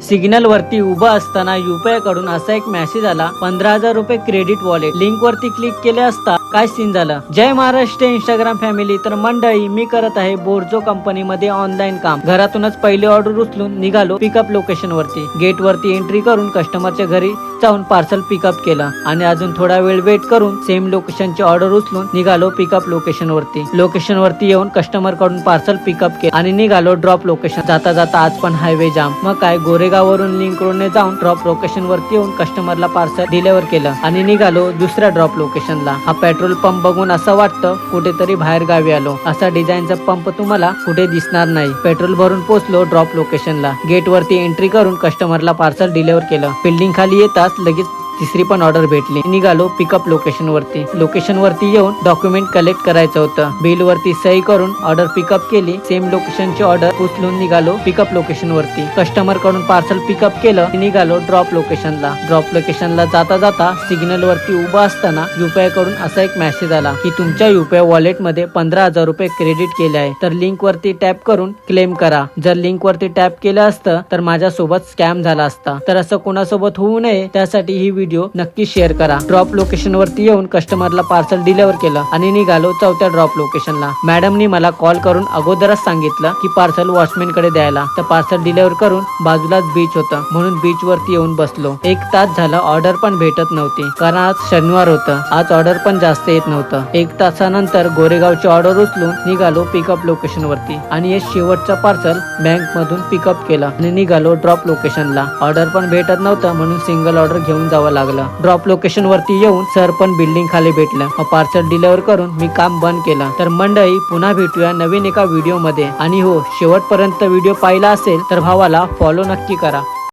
Signal वरती उभा असताना UPI कडून असा एक मेसेज आला, 15,000 रुपये क्रेडिट वॉलेट. लिंक वरती क्लिक केले असता काय सीन झालं. जय महाराष्ट्र इंस्टाग्राम फॅमिली. तर मंडळी, मी करत आहे बोर्जो कंपनीमध्ये ऑनलाईन काम. घरातूनच पहिली ऑर्डर उचलून निघालो पिकअप लोकेशन वरती. गेट वरती एंट्री करून कस्टमरच्या घरी जाऊन पार्सल पिकअप केलं आणि अजून थोडा वेळ वेट करून सेम लोकेशनची ऑर्डर उचलून निघालो पिकअप लोकेशन वरती. लोकेशन वरती येऊन कस्टमर कडून पार्सल पिकअप केलं आणि निघालो ड्रॉप लोकेशन. जाता जाता आज पण हायवे जाम. मग काय, गोरेगाववरून लिंक रोडने जाऊन ड्रॉप लोकेशन वरती येऊन कस्टमरला पार्सल डिलिव्हर केलं आणि निघालो दुसऱ्या ड्रॉप लोकेशनला. हा पेट्रोल पंप बघून असं वाटतं कुठेतरी बाहेर गावी आलो. असा डिझाईनचा पंप तुम्हाला कुठे दिसणार नाही. पेट्रोल भरून पोहोचलो ड्रॉप लोकेशनला. गेट वरती एंट्री करून कस्टमरला पार्सल डिलिव्हर केलं. बिल्डिंग खाली येताच लगेच तिसरी पण ऑर्डर भेटली. निघालो पिकअप लोकेशन वरती. लोकेशन वरती येऊन डॉक्युमेंट कलेक्ट करायचं होतं. बिल वरती सही करून ऑर्डर पिकअप केली. सेम लोकेशनची ऑर्डर उचलून निघालो पिकअप लोकेशन वरती. कस्टमर कडून पार्सल पिकअप केलं. निघालो ड्रॉप लोकेशनला. ड्रॉप लोकेशनला जाता जाता सिग्नल वरती उभा असताना UPI कडून असा एक मेसेज आला की तुमच्या UPI वॉलेट मध्ये 15,000 रुपये क्रेडिट केले आहे, तर लिंक वरती टॅप करून क्लेम करा. जर लिंक वरती टॅप केलं असतं तर माझ्यासोबत स्कॅम झाला असता. तर असं कोणासोबत होऊ नये त्यासाठी ही व्हिडिओ नक्की शेअर करा. ड्रॉप लोकेशन वरती येऊन कस्टमरला पार्सल डिलिव्हर केलं आणि निघालो चौथ्या ड्रॉप लोकेशनला. मॅडमनी मला कॉल करून अगोदरच सांगितलं की पार्सल वॉचमॅन कडे द्यायला. तर पार्सल डिलिव्हर करून बाजूलाच बीच होतं म्हणून बीच वरती येऊन बसलो. 1 तास झाला ऑर्डर पण भेटत नव्हती, कारण आज शनिवार होतं. आज ऑर्डर पण जास्त येत नव्हतं. 1 तासानंतर गोरेगावची ऑर्डर उचलून निघालो पिकअप लोकेशन वरती आणि हे शेवटचं पार्सल बँक मधून पिकअप केलं आणि निघालो ड्रॉप लोकेशनला. ऑर्डर पण भेटत नव्हतं म्हणून सिंगल ऑर्डर घेऊन जावं लागलं. ड्रॉप लोकेशन वरती येऊन सर पण बिल्डिंग खाली भेटलं. पार्सल डिलिव्हर करून मी काम बंद केलं. तर मंडळी, पुन्हा भेटूया नवीन एका व्हिडिओ मध्ये. आणि हो, शेवटपर्यंत व्हिडिओ पाहिला असेल तर भावाला फॉलो नक्की करा.